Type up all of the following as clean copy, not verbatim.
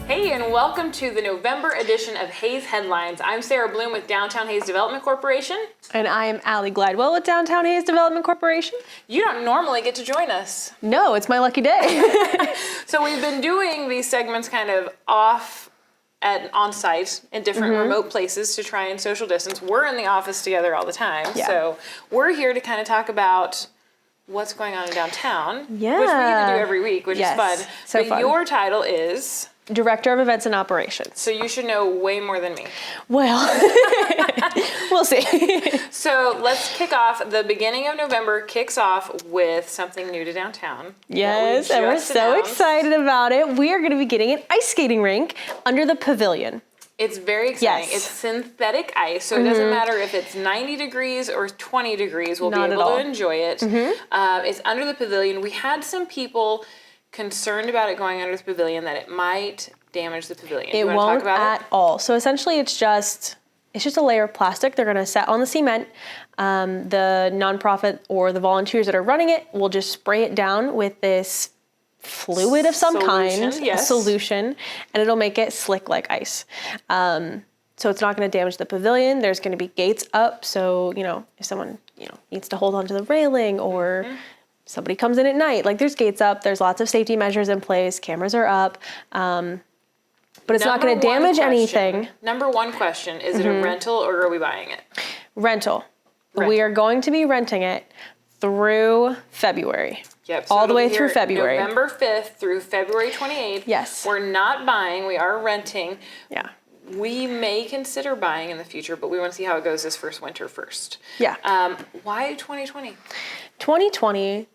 Hey, and welcome to the November edition of Hayes Headlines. I'm Sara Bloom with Downtown Hayes Development Corporation. And I'm Allie Glidewell with Downtown Hayes Development Corporation. You don't normally get to join us. No, it's my lucky day. So we've been doing these segments kind of on-site in different remote places to try and social distance. We're in the office together all the time. Yeah. So we're here to kind of talk about what's going on in downtown, which we get to do every week, which is fun. So fun. Your title is Director of Events and Operations. So you should know way more than me. Well, we'll see. So let's kick off. The beginning of November kicks off with something new to downtown. Yes, and we're so excited about it. We are going to be getting an ice skating rink under the pavilion. It's very exciting. Yes. It's synthetic ice, so it doesn't matter if it's 90 degrees or 20 degrees. We'll be able to enjoy it. It's under the pavilion. We had some people concerned about it going under the pavilion, that it might damage the pavilion. It won't at all. So essentially it's just a layer of plastic. They're going to set on the cement. The nonprofit or the volunteers that are running it will just spray it down with this fluid of some kind, a solution, and it'll make it slick like ice. So it's not going to damage the pavilion. There's going to be gates up, so if someone needs to hold onto the railing or somebody comes in at night, like there's gates up, there's lots of safety measures in place, cameras are up, but it's not going to damage anything. Number one question, is it a rental or are we buying it? Rental. We are going to be renting it through February. Yep. So all the way through February. November 5th through February 28th. Yes. We're not buying, we are renting. Yeah. We may consider buying in the future, but we want to see how it goes this first winter first. Yeah. Why 2020? 2020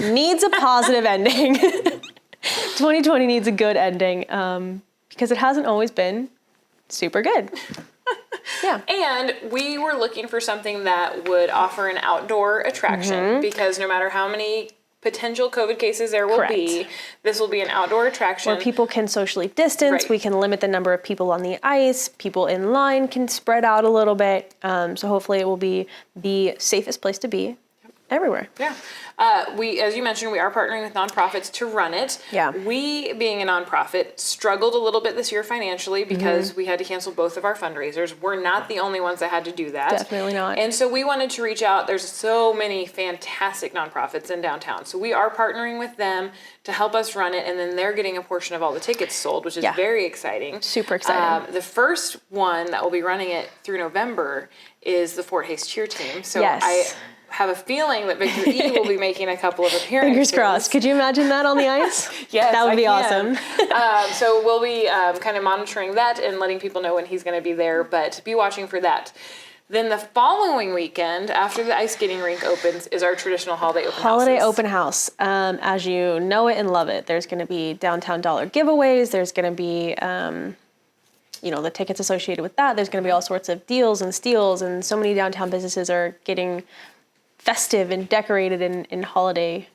needs a positive ending. 2020 needs a good ending because it hasn't always been super good. Yeah. And we were looking for something that would offer an outdoor attraction because no matter how many potential COVID cases there will be, this will be an outdoor attraction. Where people can socially distance, we can limit the number of people on the ice, people in line can spread out a little bit, so hopefully it will be the safest place to be everywhere. Yeah. We, as you mentioned, we are partnering with nonprofits to run it. Yeah. We, being a nonprofit, struggled a little bit this year financially because we had to cancel both of our fundraisers. We're not the only ones that had to do that. Definitely not. And so we wanted to reach out. There's so many fantastic nonprofits in downtown. So we are partnering with them to help us run it, and then they're getting a portion of all the tickets sold, which is very exciting. Super exciting. The first one that will be running it through November is the Fort Hayes cheer team. So I have a feeling that Victor E will be making a couple of appearances. Fingers crossed. Could you imagine that on the ice? Yes, that would be awesome. So we'll be kind of monitoring that and letting people know when he's going to be there, but be watching for that. Then the following weekend, after the ice skating rink opens, is our traditional holiday open house. Holiday open house, as you know it and love it. There's going to be downtown dollar giveaways. There's going to be the tickets associated with that. There's going to be all sorts of deals and steals, and so many downtown businesses are getting festive and decorated in holiday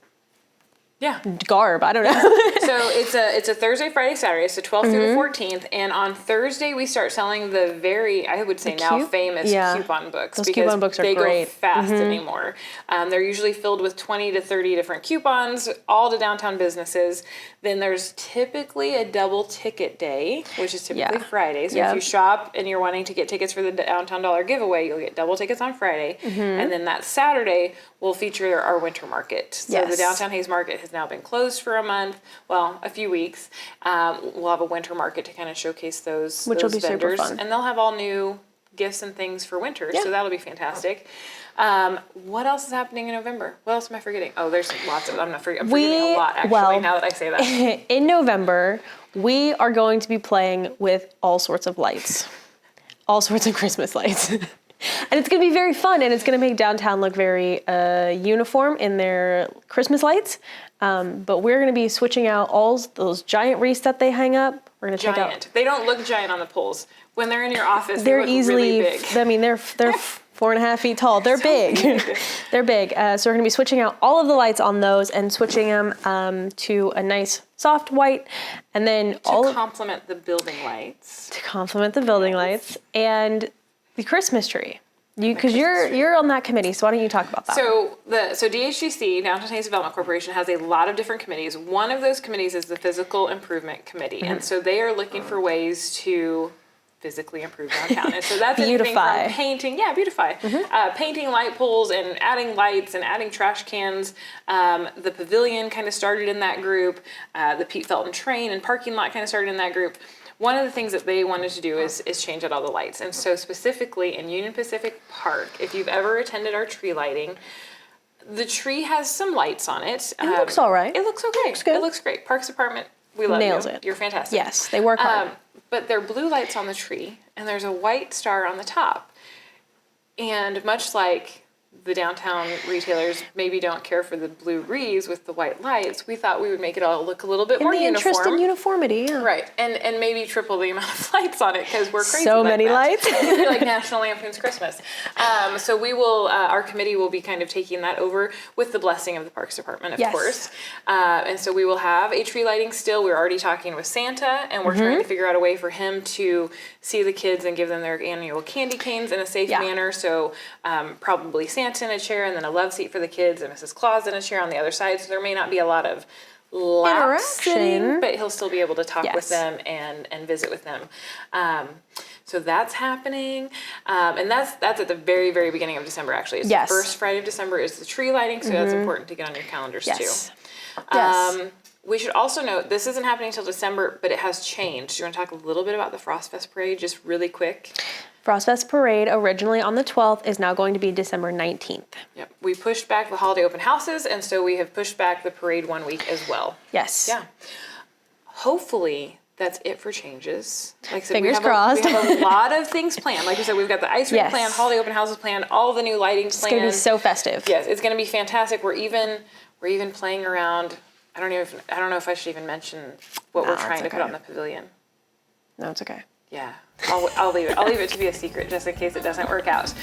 garb. I don't know. So it's a Thursday, Friday, Saturday. So 12th through the 14th. And on Thursday, we start selling the very, I would say now famous coupon books. Those coupon books are great. They go fast anymore. They're usually filled with 20 to 30 different coupons, all to downtown businesses. Then there's typically a double ticket day, which is typically Friday. So if you shop and you're wanting to get tickets for the Downtown Dollar giveaway, you'll get double tickets on Friday. And then that Saturday, we'll feature our winter market. So the Downtown Hayes Market has now been closed for a month, a few weeks. We'll have a winter market to kind of showcase those will be vendors. super fun. And they'll have all new gifts and things for winter, so that'll be fantastic. What else is happening in November? What else am I forgetting? Oh, there's lots of, I'm forgetting a lot, actually, now that I say that. In November, we are going to be playing with all sorts of lights, all sorts of Christmas lights. And it's going to be very fun, and it's going to make downtown look very uniform in their Christmas lights. But we're going to be switching out all those giant wreaths that they hang up. We're going to check out. They don't look giant on the poles. When they're in your office, they're they look easily really big. I mean, they're 4.5 feet tall. They're big. They're big. So we're going to be switching out all of the lights on those and switching them to a nice soft white, and then to complement the building lights. To complement the building lights and the Christmas tree. Because you're on that committee, so why don't you talk about that? So DHGC, Downtown Hayes Development Corporation, has a lot of different committees. One of those committees is the Physical Improvement Committee, and so they are looking for ways to physically improve downtown. And so that's everything from painting, beautify, painting light poles and adding lights and adding trash cans. The pavilion kind of started in that group. The Pete Felton train and parking lot kind of started in that group. One of the things that they wanted to do is change out all the lights. And so specifically in Union Pacific Park, if you've ever attended our tree lighting, the tree has some lights on it. It looks all right. It looks okay. It looks good. It looks great. Parks Department, we love Nails you. it. You're fantastic. Yes, they work hard. But there are blue lights on the tree, and there's a white star on the top. And much like the downtown retailers maybe don't care for the blue wreaths with the white lights, we thought we would make it all look a little bit more uniform. Interest in uniformity, yeah. Right, and maybe triple the amount of lights on it because we're crazy. So many lights. Like National Lampoon's Christmas. So we will, our committee will be kind of taking that over with the blessing of the Parks Department, of course. And so we will have a tree lighting still. We're already talking with Santa, and we're trying to figure out a way for him to see the kids and give them their annual candy canes in a safe manner. So probably Santa in a chair, and then a love seat for the kids, and Mrs. Claus in a chair on the other side. So there may not be a lot of lap sitting, but he'll still be able to talk with them and visit with them. So that's happening, and that's at the very, very beginning of December. Actually, it's the first Friday of December is the tree lighting, so that's important to get on your calendars too. We should also note this isn't happening until December, but it has changed. Do you want to talk a little bit about the Frostfest Parade, just really quick? Frostfest Parade, originally on the 12th, is now going to be December 19th. Yep. We pushed back the holiday open houses, and so we have pushed back the parade 1 week as well. Yes. Yeah. Hopefully, that's it for changes. Like I said, Fingers crossed. We have a lot of things planned. Like we said, we've got the ice rink planned, holiday open houses planned, all the new lighting planned. It's going to be so festive. Yes, it's going to be fantastic. We're even playing around. I don't know if I should even mention what we're trying to put on the pavilion. No, it's okay. Yeah, I'll leave it. I'll leave it to be a secret just in case it doesn't work out.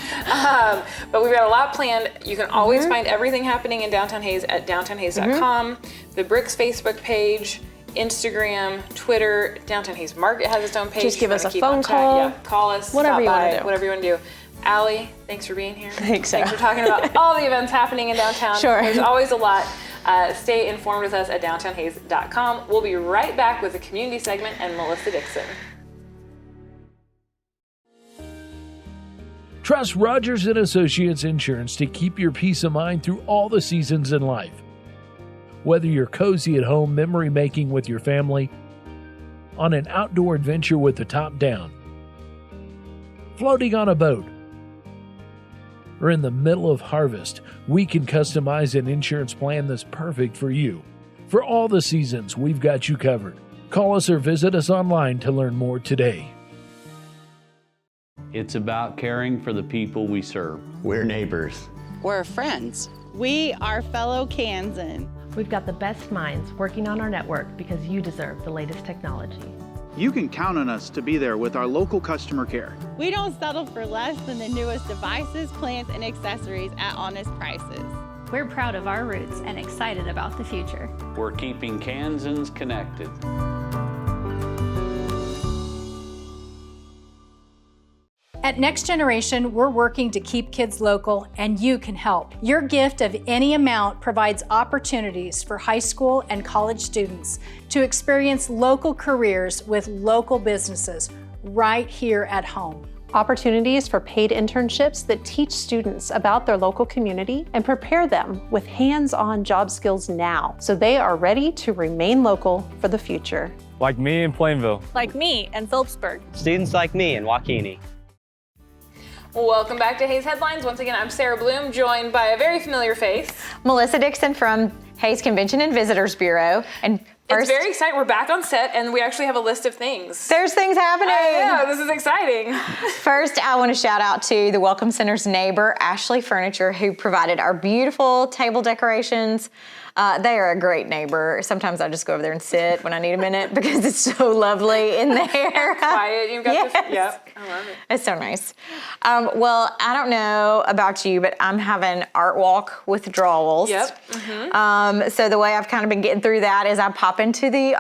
But we've got a lot planned. You can always find everything happening in Downtown Hayes at downtownhayes.com, the Bricks Facebook page, Instagram, Twitter. Downtown Hayes Market has its own page. Just give us a phone call. Yeah, call us. Whatever you want to do. Whatever you want to do. Allie, thanks for being here. Thanks for talking about all the events happening in downtown. Sure. There's always a lot. Stay informed with us at downtownhayes.com. We'll be right back with the community segment and Melissa Dixon. Trust Rogers & Associates Insurance to keep your peace of mind through all the seasons in life. Whether you're cozy at home memory making with your family, on an outdoor adventure with the top down, floating on a boat, or in the middle of harvest, we can customize an insurance plan that's perfect for you. For all the seasons, we've got you covered. Call us or visit us online to learn more today. It's about caring for the people we serve. We're neighbors. We're friends. We are fellow Kansan. We've got the best minds working on our network because you deserve the latest technology. You can count on us to be there with our local customer care. We don't settle for less than the newest devices, plans, and accessories at honest prices. We're proud of our roots and excited about the future. We're keeping Kansans connected. At Next Generation, we're working to keep kids local, and you can help. Your gift of any amount provides opportunities for high school and college students to experience local careers with local businesses right here at home. Opportunities for paid internships that teach students about their local community and prepare them with hands-on job skills now, so they are ready to remain local for the future. Like me in Plainville. Like me in Phillipsburg. Students like me in Waukene. Welcome back to Hayes Headlines. Once again, I'm Sara Bloom, joined by a very familiar face. Melissa Dixon from Hayes Convention and Visitors Bureau. And it's very exciting. We're back on set, and we actually have a list of things. There's things happening. I know, this is exciting. First, I want to shout out to the Welcome Center's neighbor, Ashley Furniture, who provided our beautiful table decorations. They are a great neighbor. Sometimes I just go over there and sit when I need a minute because it's so lovely in there. Quiet. You've got yep. I love it. It's so nice. Well, I don't know about you, but I'm having art walk withdrawals. Yep. Mm-hmm. So the way I've kind of been getting through that is I pop pop into the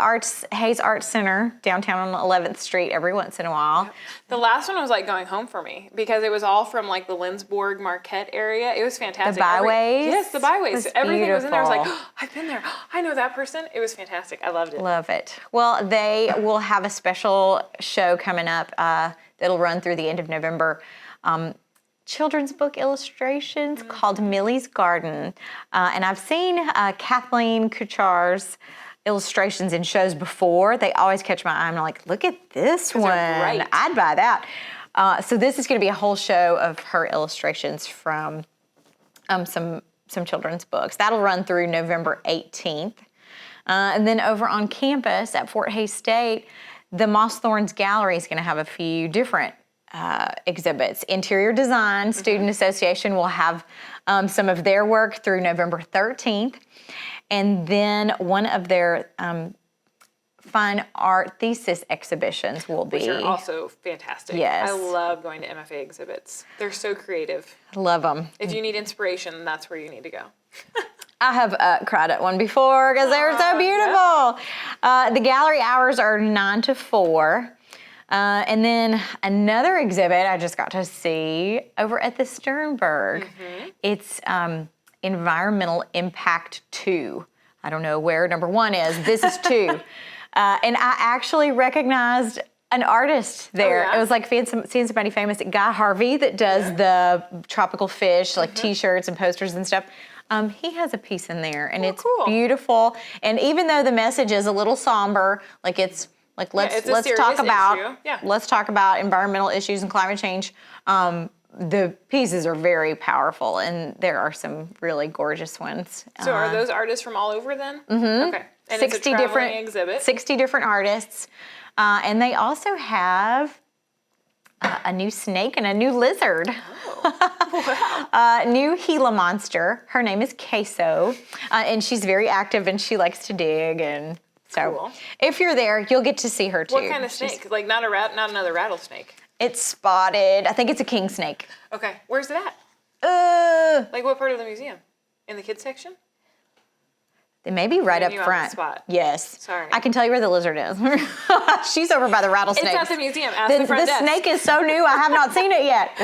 Hayes Arts Center downtown on 11th Street every once in a while. The last one was like going home for me because it was all from like the Lindsborg Marquette area. It was fantastic. The byways? Yes, the byways. Everything was in there. I was like, beautiful. oh, I've been there. I know that person. It was fantastic. I loved it. Love it. Well, they will have a special show coming up that'll run through the end of November. Children's book illustrations called Millie's Garden. And I've seen Kathleen Kuchar's illustrations in shows before. They always catch my eye. I'm like, look at this one. Right. I'd buy that. So this is going to be a whole show of her illustrations from some children's books. That'll run through November 18th. And then over on campus at Fort Hays State, the Moss Thorns Gallery is going to have a few different exhibits. Interior Design Student Association will have some of their work through November 13th. And then one of their fine art thesis exhibitions will be. Which are also fantastic. Yes. I love going to MFA exhibits. They're so creative. Love them. If you need inspiration, that's where you need to go. I have cried at one before because they were so beautiful. Yeah. The gallery hours are 9 to 4. And then another exhibit I just got to see over at the Sternberg. It's Environmental Impact 2. I don't know where number 1 is. This is 2. And I actually recognized an artist there. Oh, yeah? It was like seeing somebody famous, Guy Harvey, that does the tropical fish, like T-shirts and posters and stuff. He has a piece in there, and it's cool. beautiful. And even though the message is a little somber, like it's like let's talk about let's talk about environmental issues and climate change. The pieces are very powerful, and there are some really gorgeous ones. So are those artists from all over then? Okay. And 60 it's a traveling exhibit. 60 different artists, and they also have a new snake and a new lizard. Oh, wow. New Gila monster. Her name is Queso, and she's very active and she likes to dig. And so, if you're there, you'll get to see her too. What kind of snake? Like not another rattlesnake. It's spotted. I think it's a king snake. Okay, where's it at? Like what part of the museum? In the kids section? They may be right up You on front. the spot. Yes. Sorry. I can tell you where the lizard is. She's over by the rattlesnake. It's at the museum. Ask the front The desk. snake is so new, I have not seen it yet.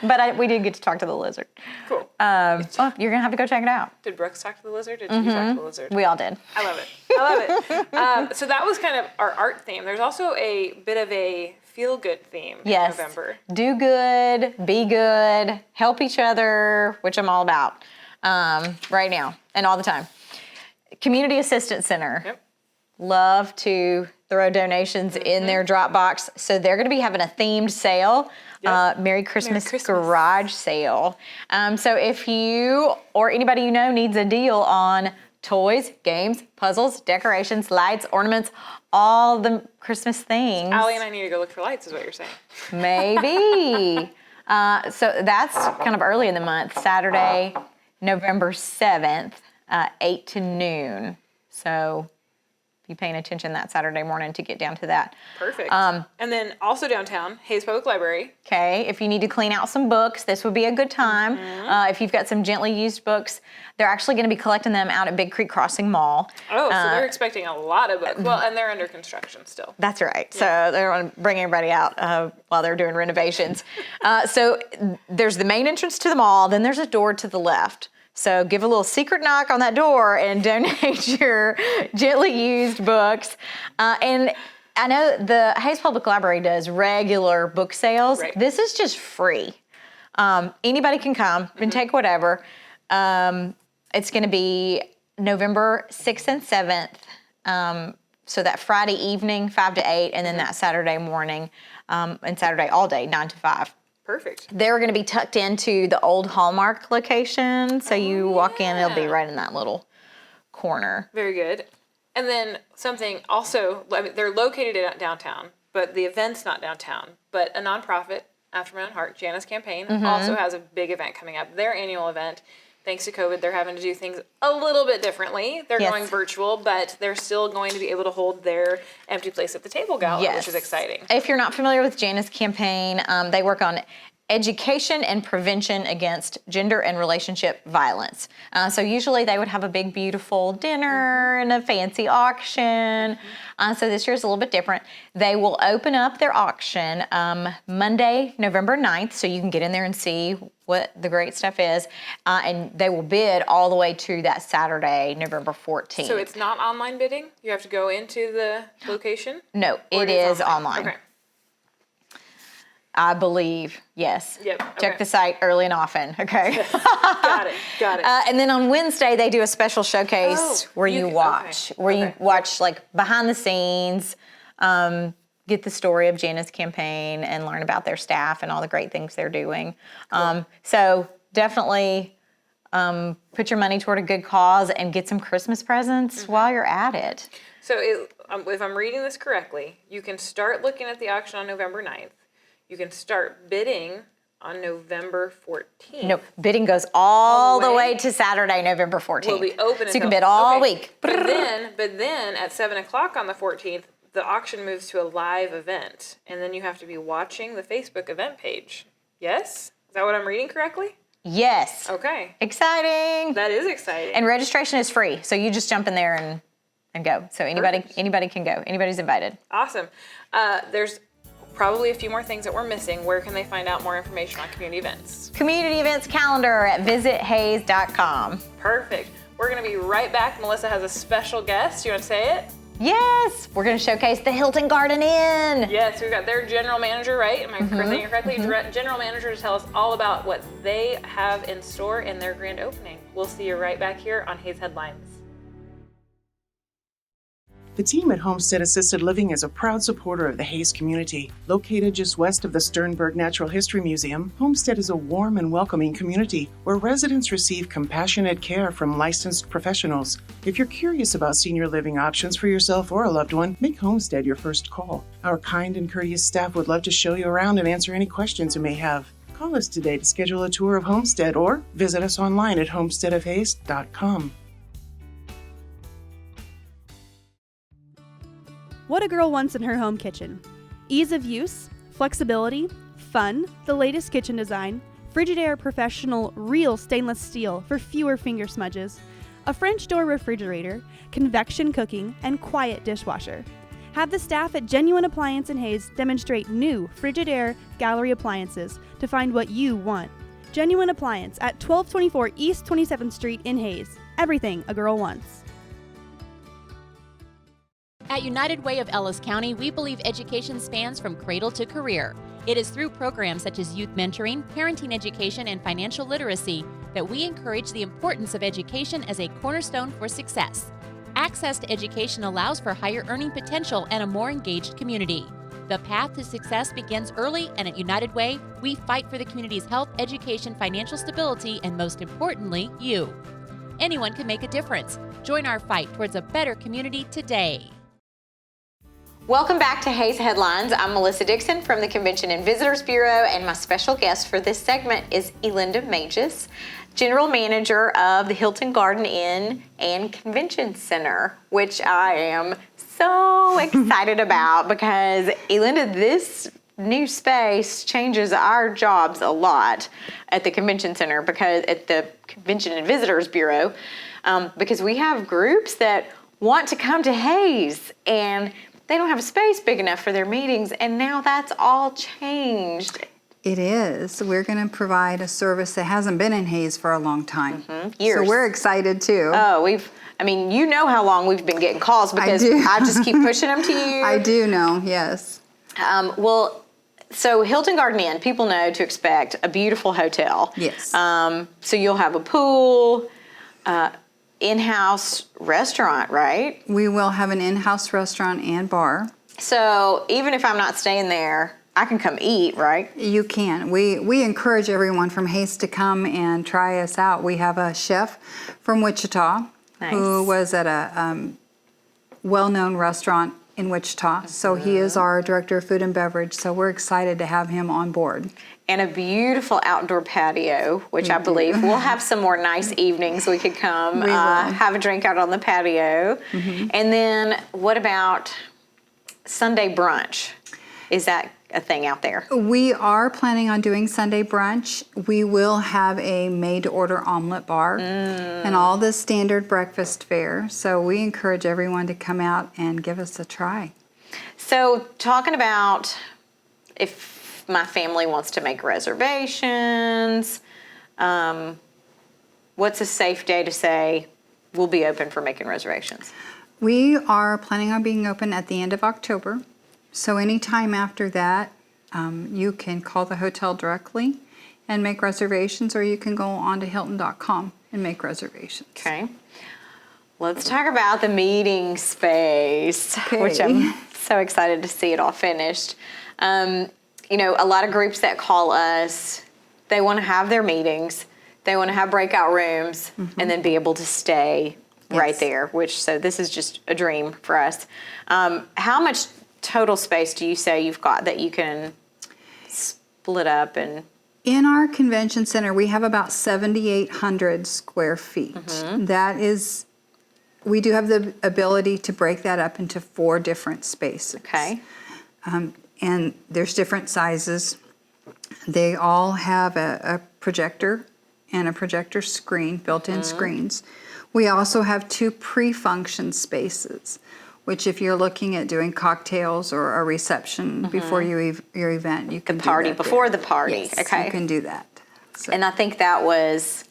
But we did get to talk to the lizard. Cool. You're going to have to go check it out. Did Brooks talk to the lizard? Did you talk to the lizard? We all did. I love it. I love it. So that was kind of our art theme. There's also a bit of a feel-good theme in November. Do good, be good, help each other, which I'm all about right now and all the time. Community Assistance Center. Yep. Love to throw donations in their Dropbox. So they're going to be having a themed sale, Merry Christmas garage sale. So if you or anybody you know needs a deal on toys, games, puzzles, decorations, lights, ornaments, all the Christmas things. Allie and I need to go look for lights is what you're saying. Maybe. So that's kind of early in the month, Saturday, November 7th. 8 to noon. So be paying attention that Saturday morning to get down to that. Perfect. And then also downtown, Hayes Public Library. Okay, if you need to clean out some books, this would be a good time. If you've got some gently used books, they're actually going to be collecting them out at Big Creek Crossing Mall. Oh, so they're expecting a lot of books. Well, and they're under construction still. That's right. So they're going to bring everybody out while they're doing renovations. So there's the main entrance to the mall, then there's a door to the left. So give a little secret knock on that door and donate your gently used books. And I know the Hayes Public Library does regular book sales. Right. This is just free. Anybody can come and take whatever. It's going to be November 6th and 7th. So that Friday evening, 5 to 8, and then that Saturday morning, and Saturday all day, 9 to 5. Perfect. They're going to be tucked into the old Hallmark location. So you walk in, it'll be right in that little corner. Very good. And then something also, I mean, they're located downtown, but the event's not downtown. But a nonprofit, After My Own Heart, Jana's Campaign, also has a big event coming up. Their annual event. Thanks to COVID, they're having to do things a little bit differently. They're going virtual, but they're still going to be able to hold their Empty Place at the Table gala, which is exciting. If you're not familiar with Jana's Campaign, they work on education and prevention against gender and relationship violence. So usually they would have a big, beautiful dinner and a fancy auction. So this year's a little bit different. They will open up their auction Monday, November 9th, so you can get in there and see what the great stuff is. And they will bid all the way to that Saturday, November 14th. So it's not online bidding? You have to go into the location? No, it is online. Okay. I believe, yes. Yep. Okay. Check the site early and often, okay? Got it. And then on Wednesday, they do a special showcase where you watch like behind the scenes, get the story of Jana's campaign and learn about their staff and all the great things they're doing. Cool. So definitely put your money toward a good cause and get some Christmas presents while you're at it. So if I'm reading this correctly, you can start looking at the auction on November 9th. You can start bidding on November 14th. No, bidding goes all the way to Saturday, November 14th. Will be open. So you can bid all week. But then at 7 o'clock on the 14th, the auction moves to a live event. And then you have to be watching the Facebook event page. Yes? Is that what I'm reading correctly? Yes. Okay. Exciting. That is exciting. And registration is free. So you just jump in there and go. So anybody can go. Anybody's invited. Awesome. There's probably a few more things that we're missing. Where can they find out more information on community events? Community events calendar at visithays.com. Perfect. We're going to be right back. Melissa has a special guest. You want to say it? Yes. We're going to showcase the Hilton Garden Inn. Yes, we've got their general manager, right? Am I saying it correctly? General manager to tell us all about what they have in store in their grand opening. We'll see you right back here on Hays Headlines. The team at Homestead Assisted Living is a proud supporter of the Hays community. Located just west of the Sternberg Natural History Museum, Homestead is a warm and welcoming community where residents receive compassionate care from licensed professionals. If you're curious about senior living options for yourself or a loved one, make Homestead your first call. Our kind and courteous staff would love to show you around and answer any questions you may have. Call us today to schedule a tour of Homestead or visit us online at homesteadofhays.com. What a girl wants in her home kitchen. Ease of use, flexibility, fun, the latest kitchen design, Frigidaire Professional real stainless steel for fewer finger smudges, a French door refrigerator, convection cooking, and quiet dishwasher. Have the staff at Genuine Appliance in Hays demonstrate new Frigidaire gallery appliances to find what you want. Genuine Appliance at 1224 East 27th Street in Hays. Everything a girl wants. At United Way of Ellis County, we believe education spans from cradle to career. It is through programs such as youth mentoring, parenting education, and financial literacy that we encourage the importance of education as a cornerstone for success. Access to education allows for higher earning potential and a more engaged community. The path to success begins early, and at United Way, we fight for the community's health, education, financial stability, and most importantly, you. Anyone can make a difference. Join our fight towards a better community today. Welcome back to Hays Headlines. I'm Melissa Dixon from the Convention and Visitors Bureau, and my special guest for this segment is Elinda Mages, General Manager of the Hilton Garden Inn and Convention Center, which I am so excited about because, Elinda, this new space changes our jobs a lot at the Convention Center, because at the Convention and Visitors Bureau, because we have groups that want to come to Hays and they don't have a space big enough for their meetings, and now that's all changed. It is. We're going to provide a service that hasn't been in Hays for a long time. Years. So we're excited too. Oh, you know how long we've been getting calls because I just keep pushing them to you. I do know, yes. So Hilton Garden Inn, people know to expect a beautiful hotel. Yes. So you'll have a pool, in-house restaurant, right? We will have an in-house restaurant and bar. So even if I'm not staying there, I can come eat, right? You can. We encourage everyone from Hays to come and try us out. We have a chef from Wichita who was at a well-known restaurant in Wichita. So he is our director of food and beverage. So we're excited to have him on board. And a beautiful outdoor patio, which I believe we'll have some more nice evenings. We could come have a drink out on the patio. And then what about Sunday brunch? Is that a thing out there. We are planning on doing Sunday brunch. We will have a made-to-order omelet bar and all the standard breakfast fare. So we encourage everyone to come out and give us a try. So talking about if my family wants to make reservations, what's a safe day to say we'll be open for making reservations? We are planning on being open at the end of October. So anytime after that, you can call the hotel directly and make reservations, or you can go on to Hilton.com and make reservations. Okay. Let's talk about the meeting space, which I'm so excited to see it all finished. You know, a lot of groups that call us, they want to have their meetings, they want to have breakout rooms, and then be able to stay right there, so this is just a dream for us. How much total space do you say you've got that you can split up? And in our convention center, we have about 7,800 square feet. That is, we do have the ability to break that up into 4 different spaces. Okay. And there's different sizes. They all have a projector and a projector screen, built-in screens. We also have 2 pre-function spaces, which if you're looking at doing cocktails or a reception before your event, you can the party do that before there. the party. Yes, Okay. you can do that. So. And I think that was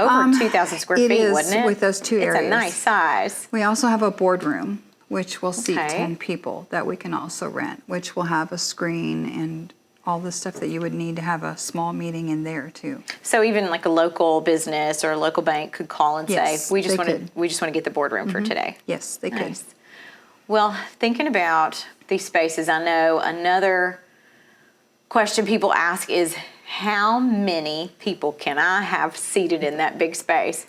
over 2,000 square feet, wasn't it? With those 2 areas. It's a nice size. We also have a boardroom, which will seat Okay. 10 people that we can also rent, which will have a screen and all the stuff that you would need to have a small meeting in there too. So even like a local business or a local bank could call and Yes, say, we just they want to get the boardroom for today. Yes, they could. Well, thinking about these spaces, I know another question people ask is, how many people can I have seated in that big space?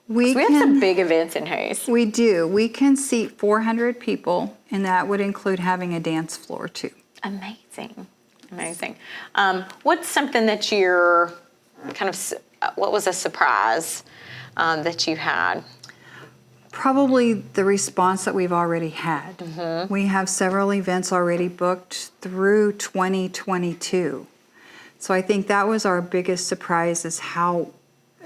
We have some big events in Hayes. We do. We can seat 400 people, and that would include having a dance floor too. Amazing. Amazing. What's something that you're what was a surprise that you had? Probably the response that we've already had. We have several events already booked through 2022. So I think that was our biggest surprise, is how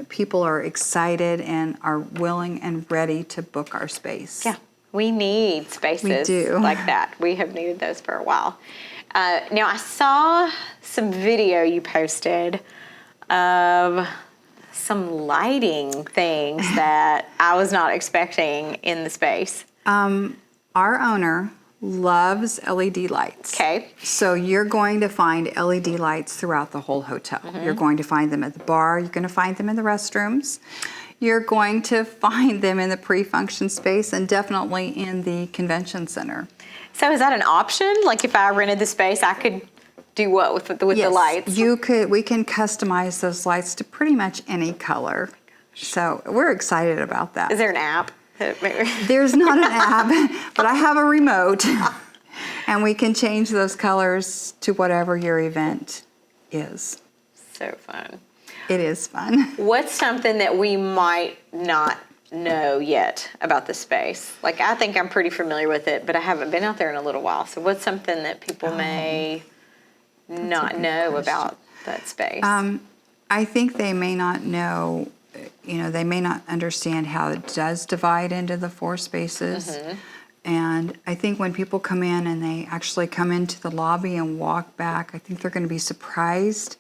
people are excited and are willing and ready to book our space. Yeah, we need spaces like that. We have needed those for a while. Now, I saw some video you posted of some lighting things that I was not expecting in the space. Our owner loves LED lights. Okay. So you're going to find LED lights throughout the whole hotel. You're going to find them at the bar. You're going to find them in the restrooms. You're going to find them in the pre-function space and definitely in the convention center. So is that an option? Like if I rented the space, I could do what with the lights? You could. We can customize those lights to pretty much any color. So we're excited about that. Is there an app? There's not an app, but I have a remote, and we can change those colors to whatever your event is. So fun. It is fun. What's something that we might not know yet about the space? Like, I think I'm pretty familiar with it, but I haven't been out there in a little while. So what's something that people may not know about that space? I think they may not know, they may not understand how it does divide into the 4 spaces. And I think when people come in and they actually come into the lobby and walk back, I think they're going to be surprised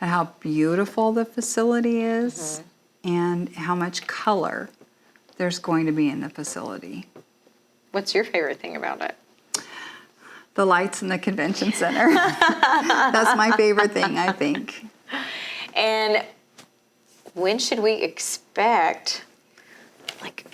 at how beautiful the facility is and how much color there's going to be in the facility. What's your favorite thing about it? The lights in the convention center. That's my favorite thing, I think. And when should we expect, like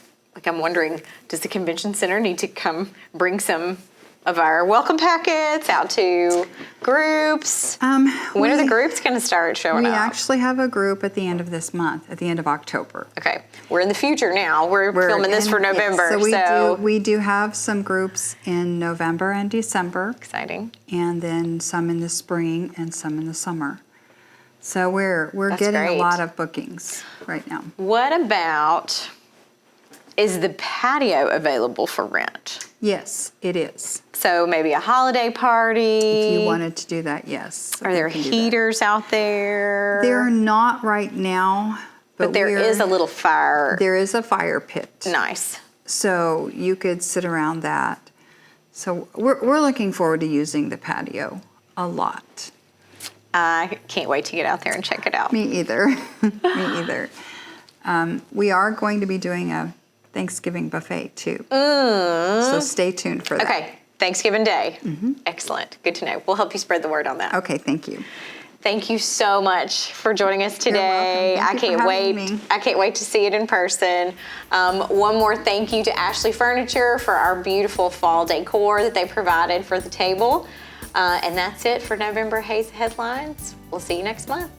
I'm wondering, does the convention center need to come bring some of our welcome packets out to groups? When are the groups going to start showing up? We actually have a group at the end of this month, at the end of October. Okay, we're in the future now. We're filming this for November. Yes, so we do have some groups in November and December. Exciting. And then some in the spring and some in the summer. So we're getting great. a lot of bookings right now. What about, is the patio available for rent? Yes, it is. So maybe a holiday party. If you wanted to do that, yes. Are there heaters out there? They're not right now. But there is a little fire. There is a fire pit. Nice. So you could sit around that. So we're looking forward to using the patio a lot. I can't wait to get out there and check it out. Me either. Me either. We are going to be doing a Thanksgiving buffet too. So stay tuned for that. Okay, Thanksgiving Day. Excellent. Good to know. We'll help you spread the word on that. Okay, thank you. Thank you so much for joining us today. You're welcome. Thank you for having me. I can't wait to see it in person. One more thank you to Ashley Furniture for our beautiful fall decor that they provided for the table. And that's it for November Haze Headlines. We'll see you next month.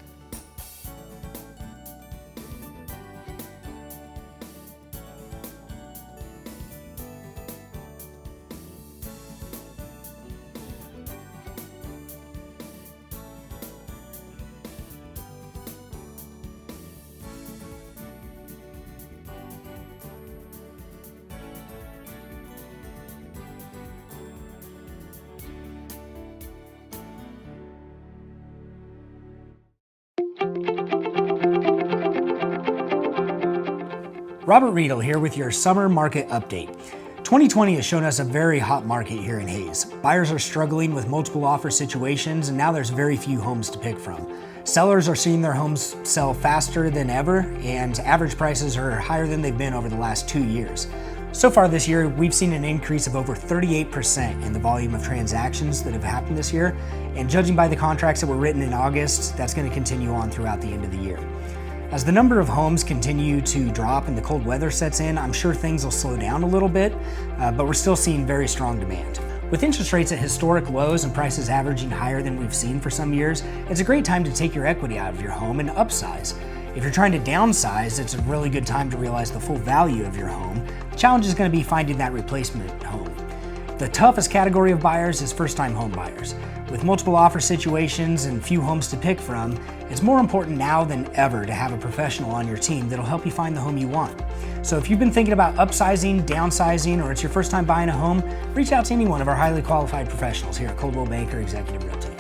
Robert Riedel here with your summer market update. 2020 has shown us a very hot market here in Hays. Buyers are struggling with multiple offer situations, and now there's very few homes to pick from. Sellers are seeing their homes sell faster than ever, and average prices are higher than they've been over the last 2 years. So far this year, we've seen an increase of over 38% in the volume of transactions that have happened this year, and judging by the contracts that were written in August, that's going to continue on throughout the end of the year. As the number of homes continue to drop and the cold weather sets in, I'm sure things will slow down a little bit, but we're still seeing very strong demand. With interest rates at historic lows and prices averaging higher than we've seen for some years, it's a great time to take your equity out of your home and upsize. If you're trying to downsize, it's a really good time to realize the full value of your home. The challenge is going to be finding that replacement home. The toughest category of buyers is first-time home buyers. With multiple offer situations and few homes to pick from, it's more important now than ever to have a professional on your team that'll help you find the home you want. So if you've been thinking about upsizing, downsizing, or it's your first time buying a home, reach out to any one of our highly qualified professionals here at Coldwell Banker Executive Realty.